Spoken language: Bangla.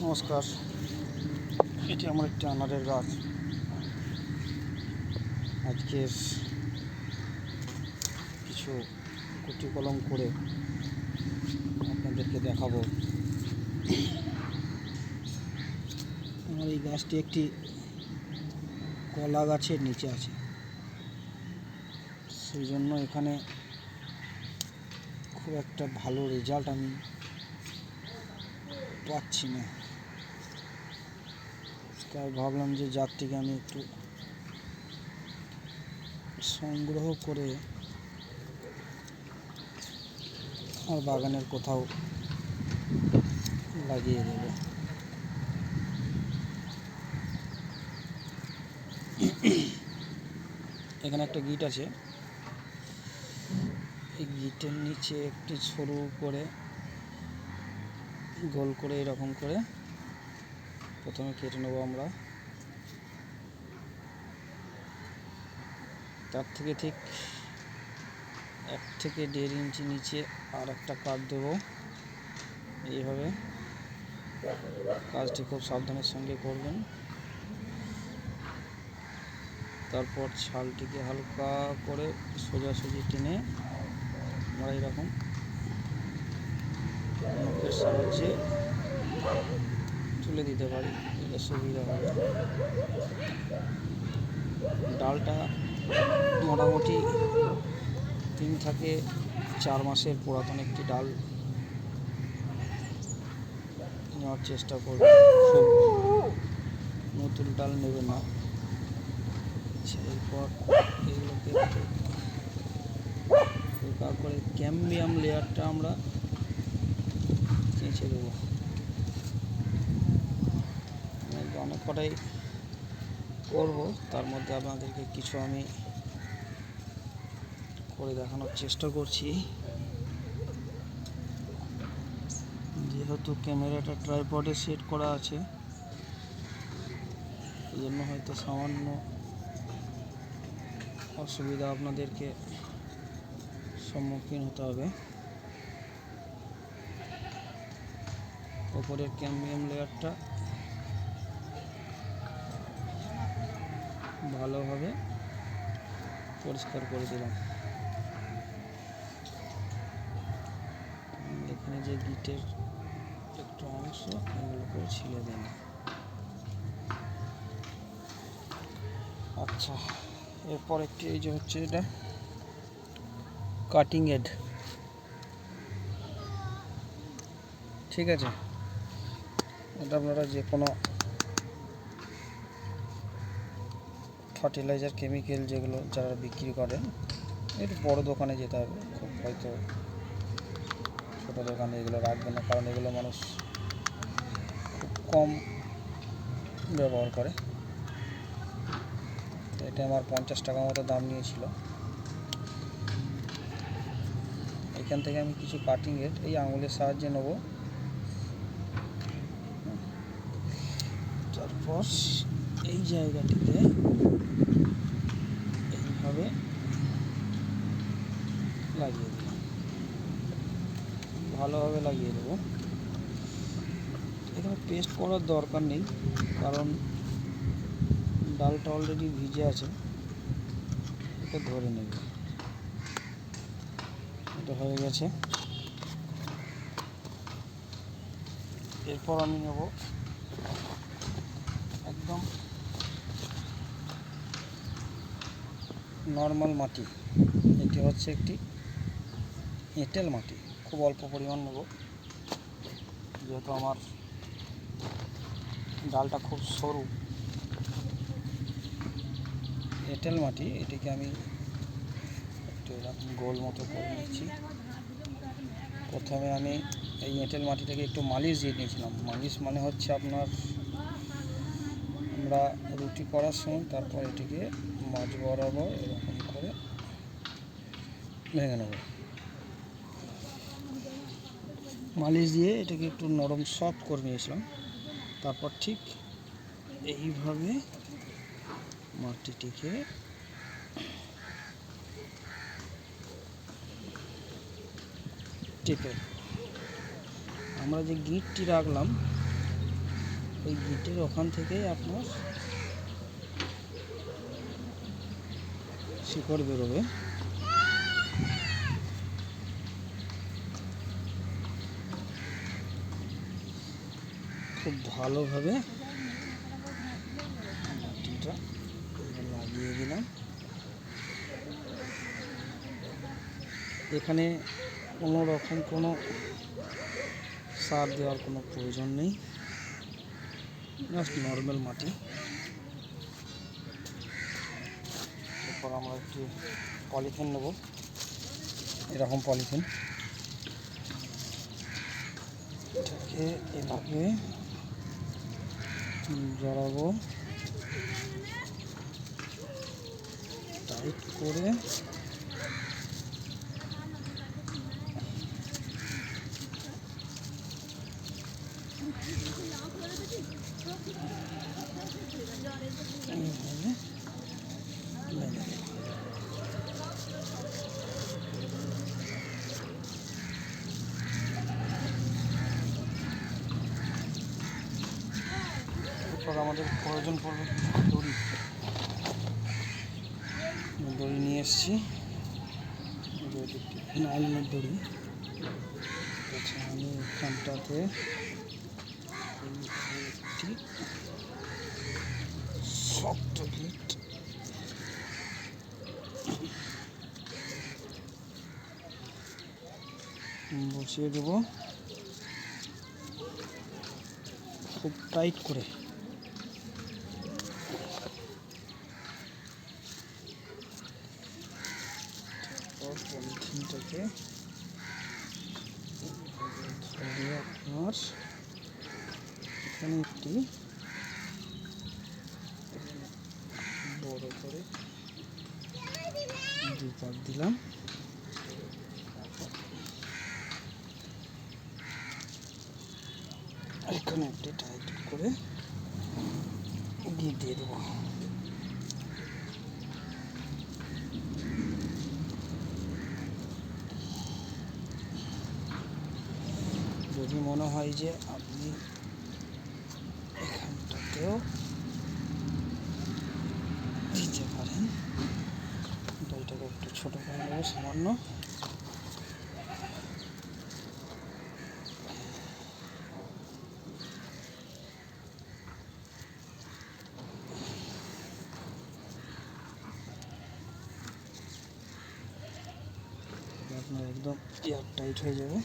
নমস্কার। এটি আমার একটি আনারের গাছ। আজকের কিছু কুটি কলম করে আপনাদেরকে দেখাবো। আমার এই গাছটি একটি কলা গাছের নিচে আছে, সেই জন্য এখানে খুব একটা ভালো রেজাল্ট আমি পাচ্ছি না। তাই ভাবলাম যে জাতটিকে আমি একটু সংগ্রহ করে আমার বাগানের কোথাও লাগিয়ে দেব। এখানে একটা গিট আছে, এই গিটের নিচে একটি সরু করে গোল করে এরকম করে প্রথমে কেটে নেব আমরা। তার থেকে ঠিক 1 থেকে 1.5 ইঞ্চি নিচে আর একটা কাট দেব। এইভাবে কাজটি খুব সাবধানের সঙ্গে করবেন। তারপর ছালটিকে হালকা করে সোজাসুজি টেনে আমরা এরকম নখের সাহায্যে তুলে দিতে পারি, এটা সুবিধা হবে। ডালটা মোটামুটি 3 থেকে 4 মাসের পুরাতন একটি ডাল নেওয়ার চেষ্টা করবেন, খুব নতুন ডাল নেবেন না। এরপর এগুলোকে হালকা করে ক্যাম্বিয়াম লেয়ারটা আমরা কেঁচে দেবো। অনেক কটাই করব, তার মধ্যে আপনাদেরকে কিছু আমি করে দেখানোর চেষ্টা করছি। যেহেতু ক্যামেরাটা ট্রাইপডে সেট করা আছে, এই জন্য হয়তো সামান্য অসুবিধা আপনাদেরকে সম্মুখীন হতে হবে। ওপরের ক্যাম্বিয়াম লেয়ারটা ভালোভাবে পরিষ্কার করে দিলাম। এখানে যে গিটের একটু অংশ এগুলোকে ছিলে দিন। আচ্ছা, এরপর একটি এই যে হচ্ছে এটা কাটিং এড, ঠিক আছে। এটা আপনারা যে কোনো ফার্টিলাইজার কেমিক্যাল যেগুলো যারা বিক্রি করেন, একটু বড় দোকানে যেতে হবে, খুব হয়তো ছোটো দোকানে এগুলো রাখবেন না, কারণ এগুলো মানুষ খুব কম ব্যবহার করে। এটা আমার 50 টাকা মতো দাম নিয়েছিল। এখান থেকে আমি কিছু কাটিং এড এই আঙুলের সাহায্যে নেব। তারপর এই জায়গাটিতে এইভাবে লাগিয়ে দিলাম, ভালোভাবে লাগিয়ে দেবো। এখানে পেস্ট করার দরকার নেই, কারণ ডালটা অলরেডি ভিজে আছে, এটা ধরে নেবে। এটা হয়ে গেছে। এরপর আমি নেব একদম নর্মাল মাটি। এটি হচ্ছে একটি এঁটেল মাটি, খুব অল্প পরিমাণ নেব, যেহেতু আমার ডালটা খুব সরু। এঁটেল মাটি, এটিকে আমি একটু এরকম গোল মতো করে নিচ্ছি। প্রথমে আমি এই এঁটেল মাটিটাকে একটু মালিশ দিয়ে নিয়েছিলাম। মালিশ মানে হচ্ছে আপনার আমরা রুটি করার সময় তারপর এটিকে মাঝ বরাবর এরকম করে ভেঙে নেব। মালিশ দিয়ে এটাকে একটু নরম সফট করে নিয়েছিলাম। তারপর ঠিক এইভাবে মাটিটিকে টিপে আমরা যে গিঁটটি রাখলাম ওই গিটের ওখান থেকেই আপনার শিকড় বেরোবে। খুব ভালোভাবে মাটিটা লাগিয়ে দিলাম। এখানে কোনো রকম কোনো সার দেওয়ার কোনো প্রয়োজন নেই, জাস্ট নর্মাল মাটি। এরপর আমরা একটি পলিথিন নেব, এরকম পলিথিন, এটাকে এভাবে জড়াবো টাইট করে। এইভাবে বেঁধে দেব। এরপর আমাদের প্রয়োজন পড়বে দড়ি। দড়ি নিয়ে এসেছি, নাইলনের দড়ি। আচ্ছা, আমি এখানটাতে একটি শক্ত গিট বসিয়ে দেব খুব টাইট করে। পলিথিনটাকে ধরে আপনার এখানে একটি বড় করে দুপাক দিলাম। এখানে একটি টাইট করে গিট দিয়ে দেবো। যদি মনে হয় যে আপনি এখানটাতেও দিতে পারেন, দড়িটাকে একটু ছোটো করে নেবো সামান্য। আপনার একদম এয়ার টাইট হয়ে যাবে।